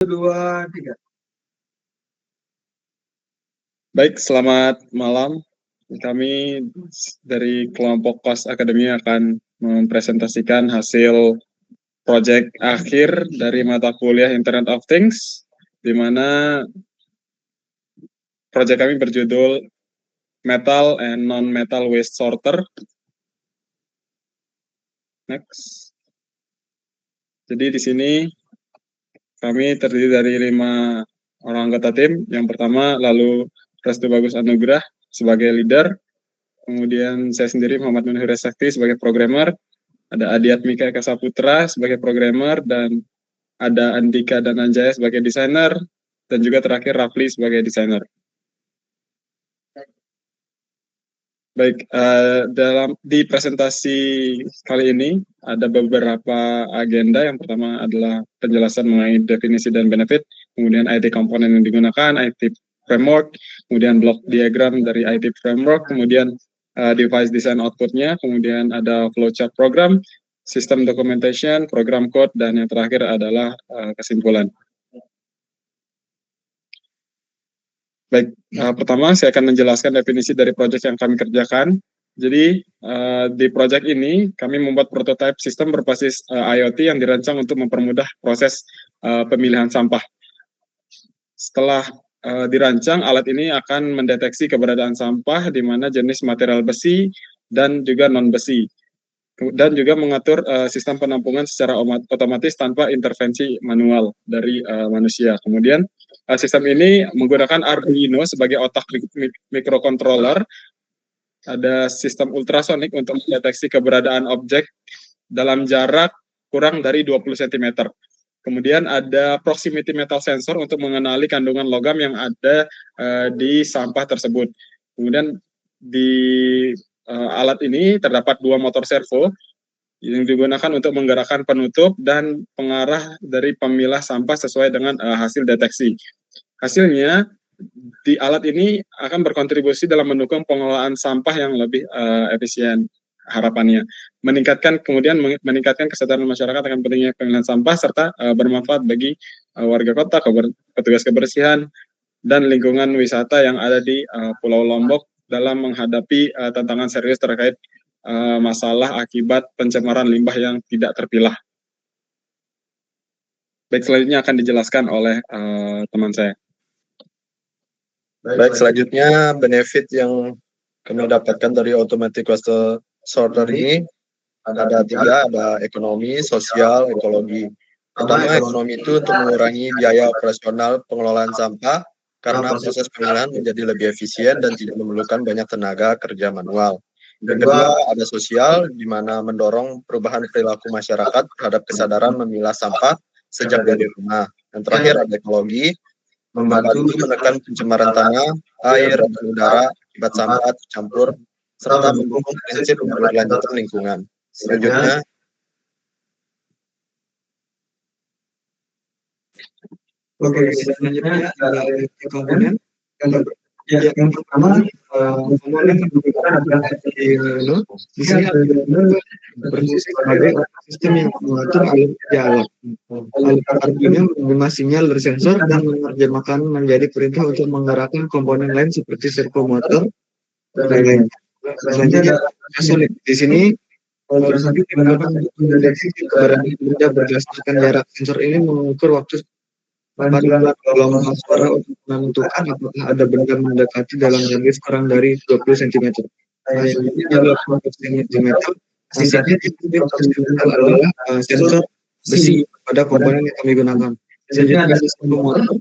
2, 3. Baik, selamat malam. Kami dari kelompok KOS Akademi akan mempresentasikan hasil proyek akhir dari mata kuliah Internet of Things, di mana proyek kami berjudul Metal and Non-Metal Waste Sorter. Next. Jadi di sini kami terdiri dari 5 orang anggota tim. Yang pertama, lalu Restu Bagus Anugrah sebagai leader. Kemudian saya sendiri Muhammad Munhir Sakti sebagai programmer. Ada Adiat Mika Eka Saputra sebagai programmer, dan ada Andika dan Anjaya sebagai desainer, dan juga terakhir Rafli sebagai desainer. Baik, di presentasi kali ini ada beberapa agenda. Yang pertama adalah penjelasan mengenai definisi dan benefit, kemudian IT komponen yang digunakan, IT framework, kemudian block diagram dari IT framework, kemudian device design outputnya, kemudian ada flowchart program, sistem documentation, program code, dan yang terakhir adalah kesimpulan. Baik, pertama saya akan menjelaskan definisi dari proyek yang kami kerjakan. Jadi, di proyek ini kami membuat prototipe sistem berbasis IoT yang dirancang untuk mempermudah proses pemilihan sampah. Setelah dirancang, alat ini akan mendeteksi keberadaan sampah di mana jenis material besi dan juga non-besi, dan juga mengatur sistem penampungan secara otomatis tanpa intervensi manual dari manusia. Kemudian sistem ini menggunakan Arduino sebagai otak microcontroller. Ada sistem ultrasonik untuk mendeteksi keberadaan objek dalam jarak kurang dari 20 cm. Kemudian ada proximity metal sensor untuk mengenali kandungan logam yang ada di sampah tersebut. Kemudian di alat ini terdapat 2 motor servo yang digunakan untuk menggerakkan penutup dan pengarah dari pemilah sampah sesuai dengan hasil deteksi. Hasilnya, di alat ini akan berkontribusi dalam mendukung pengelolaan sampah yang lebih efisien, harapannya. Kemudian meningkatkan kesadaran masyarakat akan pentingnya pemilihan sampah, serta bermanfaat bagi warga kota, petugas kebersihan, dan lingkungan wisata yang ada di Pulau Lombok dalam menghadapi tantangan serius terkait masalah akibat pencemaran limbah yang tidak terpilah. Baik, selanjutnya akan dijelaskan oleh teman saya. Baik, selanjutnya benefit yang kami dapatkan dari automatic waste sorter ini ada 3, ada ekonomi, sosial, ekologi. Pertama, ekonomi itu untuk mengurangi biaya operasional pengelolaan sampah karena proses pengolahan menjadi lebih efisien dan tidak memerlukan banyak tenaga kerja manual. Yang kedua, ada sosial, di mana mendorong perubahan perilaku masyarakat terhadap kesadaran memilah sampah sejak dari rumah. Yang terakhir, ada ekologi, membantu menekan pencemaran tanah, air, dan udara akibat sampah tercampur, serta mendukung prinsip keberlanjutan lingkungan. Selanjutnya, selanjutnya ada komponen. Yang pertama, komponen yang digunakan adalah Arduino. Di sini Arduino berfungsi sebagai sistem yang mengatur alur kerja alat. Arduino menerima sinyal dari sensor dan menerjemahkan menjadi perintah untuk menggerakkan komponen lain seperti servo motor dan lain-lain. Selanjutnya, solid. Di sini solid digunakan untuk mendeteksi keberadaan benda berdasarkan jarak. Sensor ini mengukur waktu pada gelombang suara untuk menentukan apakah ada benda mendekati dalam radius kurang dari 20 cm. Selanjutnya 20 cm. Sisanya adalah sensor besi pada komponen yang kami gunakan. Selanjutnya ada sistem motor.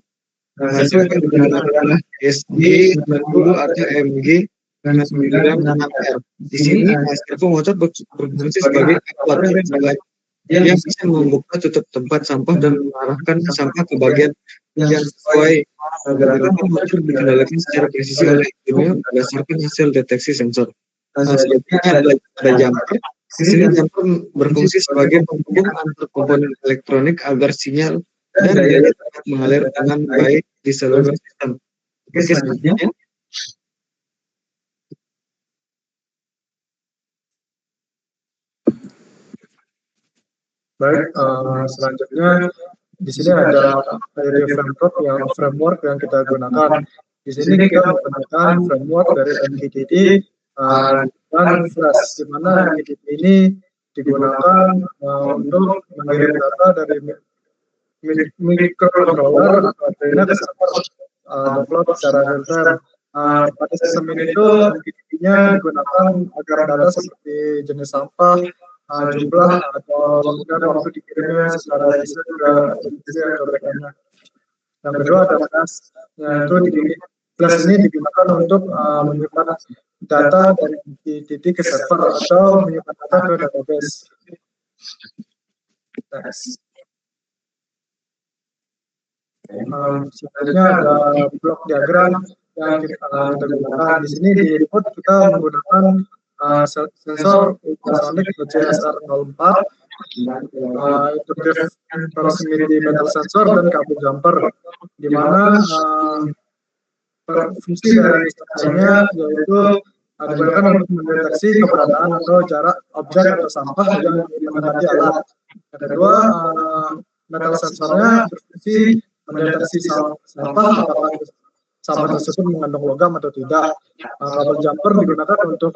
Hasil yang digunakan adalah SD 90 atau MG 96 ampere. Di sini servo motor berfungsi sebagai aktuator yang bisa membuka tutup tempat sampah dan mengarahkan sampah ke bagian yang sesuai. Gerakan motor dikendalikan secara presisi oleh Arduino berdasarkan hasil deteksi sensor. Selanjutnya ada jumper. Di sini jumper berfungsi sebagai penghubung antar komponen elektronik agar sinyal dan daya dapat mengalir dengan baik di seluruh sistem. Oke, selanjutnya. Baik, selanjutnya di sini ada framework yang kita gunakan. Di sini kita menggunakan framework dari MQTT dan Flash, di mana MQTT ini digunakan untuk mengirim data dari microcontroller atau Arduino ke server download secara real time. Pada sistem ini itu MQTT-nya digunakan agar data seperti jenis sampah, jumlah atau waktu dikirimnya secara disk atau backup-nya. Yang kedua ada flash, yaitu flash ini digunakan untuk menyimpan data dari MQTT ke server atau menyimpan data ke database. Selanjutnya ada blok diagram yang kita gunakan. Di sini di input kita menggunakan sensor ultrasonic JSR04, integrated proximity metal sensor dan kabel jumper, di mana fungsi dari sensornya yaitu digunakan untuk mendeteksi keberadaan atau jarak objek atau sampah yang mendekati alat. Yang kedua, metal sensornya berfungsi mendeteksi sampah, apakah sampah tersebut mengandung logam atau tidak. Kabel jumper digunakan untuk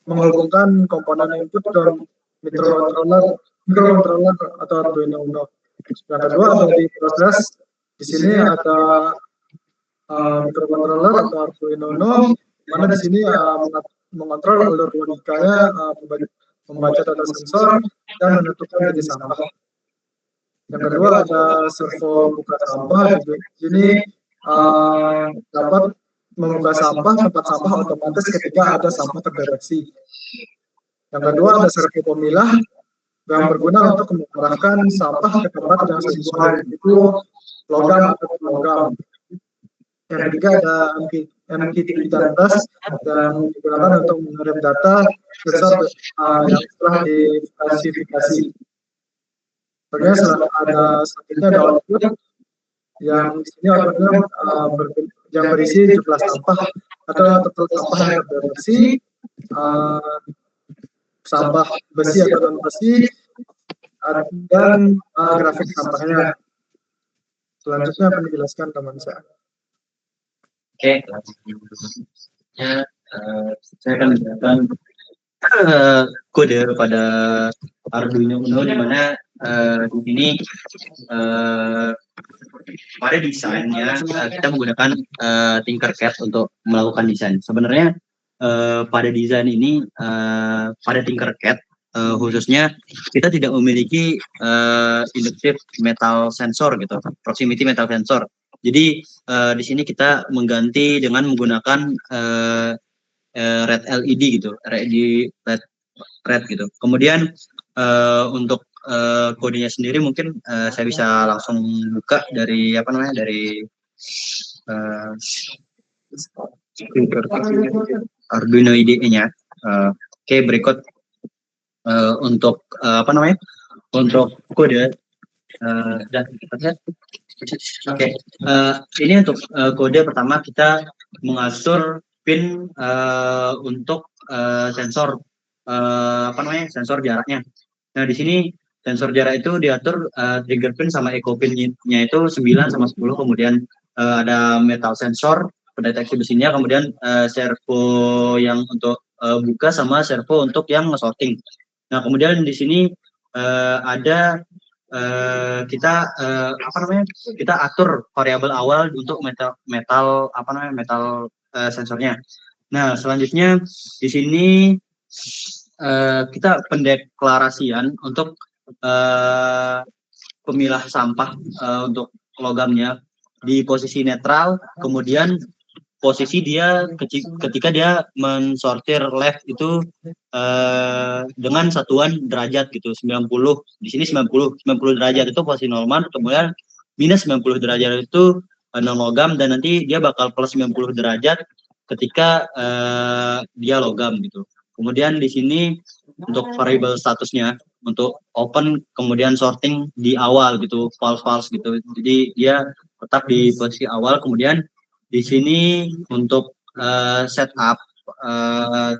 menghubungkan komponen input ke microcontroller atau Arduino Uno. Yang kedua ada di proses, di sini ada microcontroller atau Arduino Uno, mana di sini mengontrol alur logikanya, membaca data sensor dan menentukan jenis sampah. Yang kedua ada servo buka sampah. Di sini dapat membuka tempat sampah otomatis ketika ada sampah terdeteksi. Yang kedua ada servo pemilah yang berguna untuk mengarahkan sampah ke tempat yang sesuai, itu logam atau logam. Yang ketiga ada MQTT dan Flash yang digunakan untuk mengirim data sensor yang telah diklasifikasi. Selanjutnya ada output yang di sini outputnya yang berisi jumlah sampah atau total sampah yang terdeteksi, sampah besi atau non besi, dan grafik sampahnya. Selanjutnya akan dijelaskan teman saya. Oke, selanjutnya saya akan menjelaskan kode pada Arduino Uno, di mana di sini pada desainnya kita menggunakan Tinkercad untuk melakukan desain. Sebenarnya pada desain ini pada Tinkercad khususnya kita tidak memiliki inductive metal sensor gitu, proximity metal sensor. Jadi di sini kita mengganti dengan menggunakan red LED gitu, red gitu. Kemudian untuk kodenya sendiri mungkin saya bisa langsung buka dari dari Arduino IDE-nya. Oke, berikut untuk untuk kode dan oke, ini untuk kode pertama kita mengatur pin untuk sensor sensor jaraknya. Nah, di sini sensor jarak itu diatur trigger pin sama echo pin-nya itu 9 sama 10, kemudian ada metal sensor pendeteksi besinya, kemudian servo yang untuk buka sama servo untuk yang sorting. Nah, kemudian di sini ada kita atur variabel awal untuk metal sensornya. Nah, selanjutnya di sini kita pendeklarasian untuk pemilah sampah untuk logamnya di posisi netral, kemudian posisi dia ketika dia mensortir left itu dengan satuan derajat gitu, 90. Di sini 90 derajat itu posisi normal, kemudian minus 90 derajat itu non logam, dan nanti dia bakal plus 90 derajat ketika dia logam gitu. Kemudian di sini untuk variable statusnya untuk open, kemudian sorting di awal gitu, false gitu. Jadi dia tetap di posisi awal. Kemudian di sini untuk setup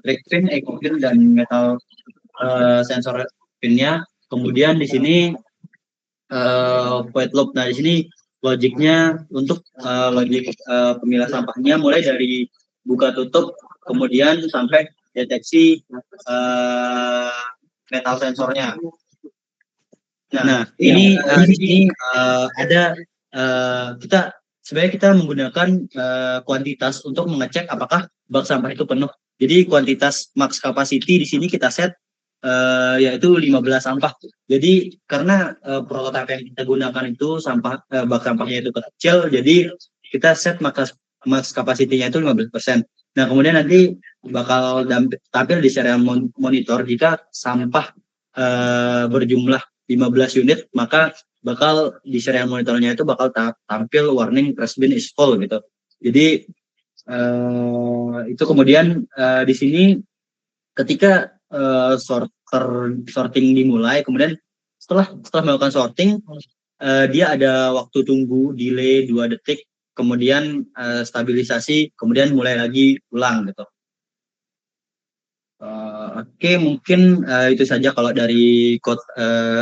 track pin, echo pin, dan metal sensor pinnya. Kemudian di sini void loop. Nah, di sini logiknya untuk logik pemilah sampahnya mulai dari buka tutup, kemudian sampai deteksi metal sensornya. Nah, ini di sini ada kita sebenarnya kita menggunakan kuantitas untuk mengecek apakah bak sampah itu penuh. Jadi kuantitas max capacity di sini kita set yaitu 15 sampah. Jadi karena prototipe yang kita gunakan itu sampah bak sampahnya itu kecil, jadi kita set max capacity-nya itu 15%. Nah, kemudian nanti bakal tampil di serial monitor jika sampah berjumlah 15 unit, maka bakal di serial monitornya itu bakal tampil warning trash bin is full gitu. Jadi itu kemudian di sini ketika sorting dimulai, kemudian setelah melakukan sorting dia ada waktu tunggu delay 2 detik, kemudian stabilisasi, kemudian mulai lagi ulang gitu. Oke, mungkin itu saja kalau dari code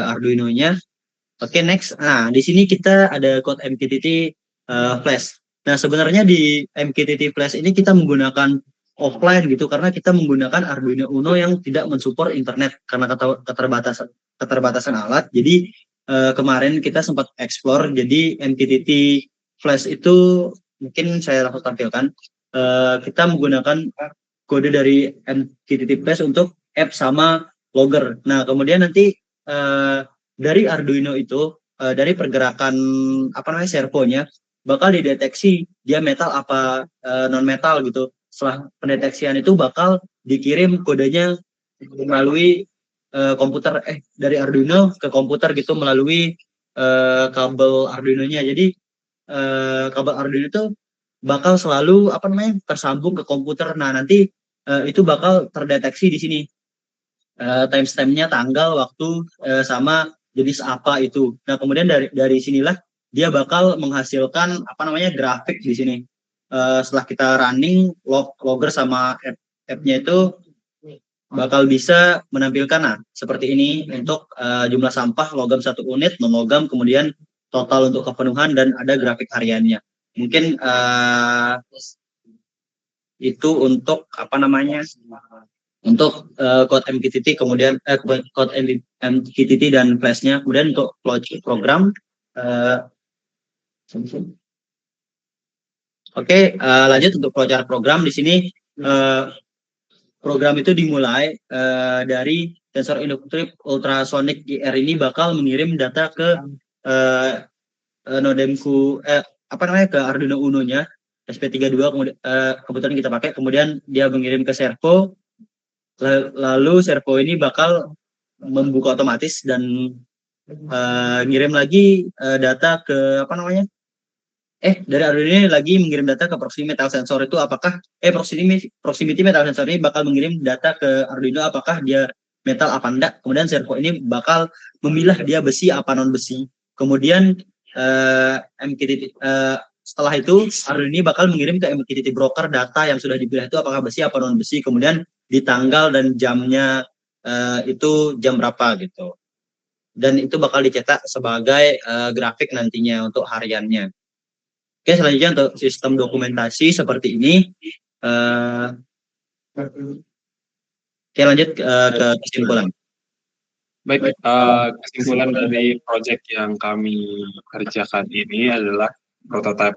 Arduino-nya. Oke, next. Nah, di sini kita ada code MQTT Flash. Nah, sebenarnya di MQTT Flash ini kita menggunakan offline gitu karena kita menggunakan Arduino Uno yang tidak mensupport internet karena keterbatasan alat. Jadi kemarin kita sempat explore. Jadi MQTT Flash itu mungkin saya langsung tampilkan. Kita menggunakan kode dari MQTT Flash untuk app sama logger. Nah, kemudian nanti dari Arduino itu dari pergerakan servonya bakal dideteksi dia metal apa non metal gitu. Setelah pendeteksian itu bakal dikirim kodenya melalui komputer dari Arduino ke komputer gitu melalui kabel Arduino-nya. Jadi kabel Arduino itu bakal selalu tersambung ke komputer. Nah, nanti itu bakal terdeteksi di sini timestamp-nya, tanggal, waktu, sama jenis apa itu. Nah, kemudian dari sinilah dia bakal menghasilkan grafik di sini. Setelah kita running logger sama app-nya itu bakal bisa menampilkan seperti ini untuk jumlah sampah logam 1 unit, non logam, kemudian total untuk kepenuhan dan ada grafik hariannya. Mungkin itu untuk untuk code MQTT, kemudian code MQTT dan Flash-nya. Kemudian untuk program lanjut untuk flowchart program. Di sini program itu dimulai dari sensor induktif ultrasonic IR ini bakal mengirim data ke nodemku ke Arduino Uno-nya SP32 kebetulan kita pakai. Kemudian dia mengirim ke servo, lalu servo ini bakal membuka otomatis dan ngirim lagi data ke dari Arduino ini lagi mengirim data ke proximity metal sensor. Itu apakah proximity metal sensor ini bakal mengirim data ke Arduino apakah dia metal apa enggak. Kemudian servo ini bakal memilah dia besi apa non besi. Kemudian MQTT setelah itu Arduino ini bakal mengirim ke MQTT broker data yang sudah dipilah itu apakah besi apa non besi, kemudian di tanggal dan jamnya itu jam berapa gitu. Dan itu bakal dicetak sebagai grafik nantinya untuk hariannya. Oke, selanjutnya untuk sistem dokumentasi seperti ini. Oke, lanjut ke kesimpulan. Baik, kesimpulan dari proyek yang kami kerjakan ini adalah prototipe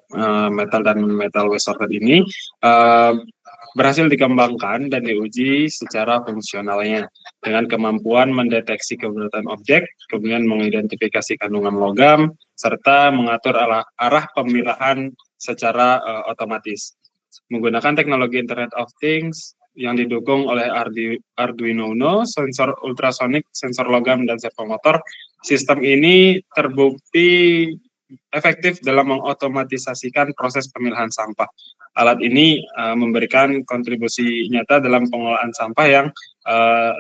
metal dan metal waste sorter ini berhasil dikembangkan dan diuji secara fungsionalnya dengan kemampuan mendeteksi keberadaan objek, kemudian mengidentifikasi kandungan logam, serta mengatur arah pemilahan secara otomatis. Menggunakan teknologi Internet of Things yang didukung oleh Arduino Uno, sensor ultrasonic, sensor logam, dan servo motor, sistem ini terbukti efektif dalam mengotomatisasikan proses pemilahan sampah. Alat ini memberikan kontribusi nyata dalam pengelolaan sampah yang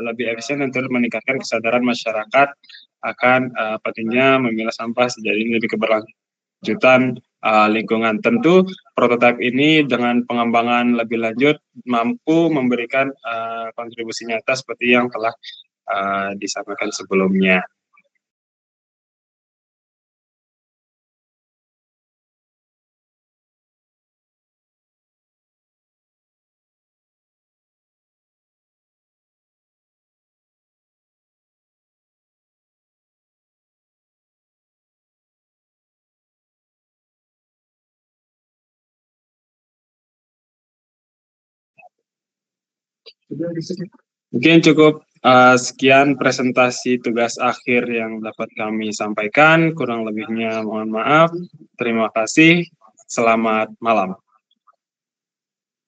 lebih efisien untuk meningkatkan kesadaran masyarakat akan pentingnya memilah sampah sejauh ini lebih keberlanjutan lingkungan. Tentu prototipe ini dengan pengembangan lebih lanjut mampu memberikan kontribusi nyata seperti yang telah disampaikan sebelumnya. Mungkin cukup sekian presentasi tugas akhir yang dapat kami sampaikan. Kurang lebihnya mohon maaf. Terima kasih. Selamat malam.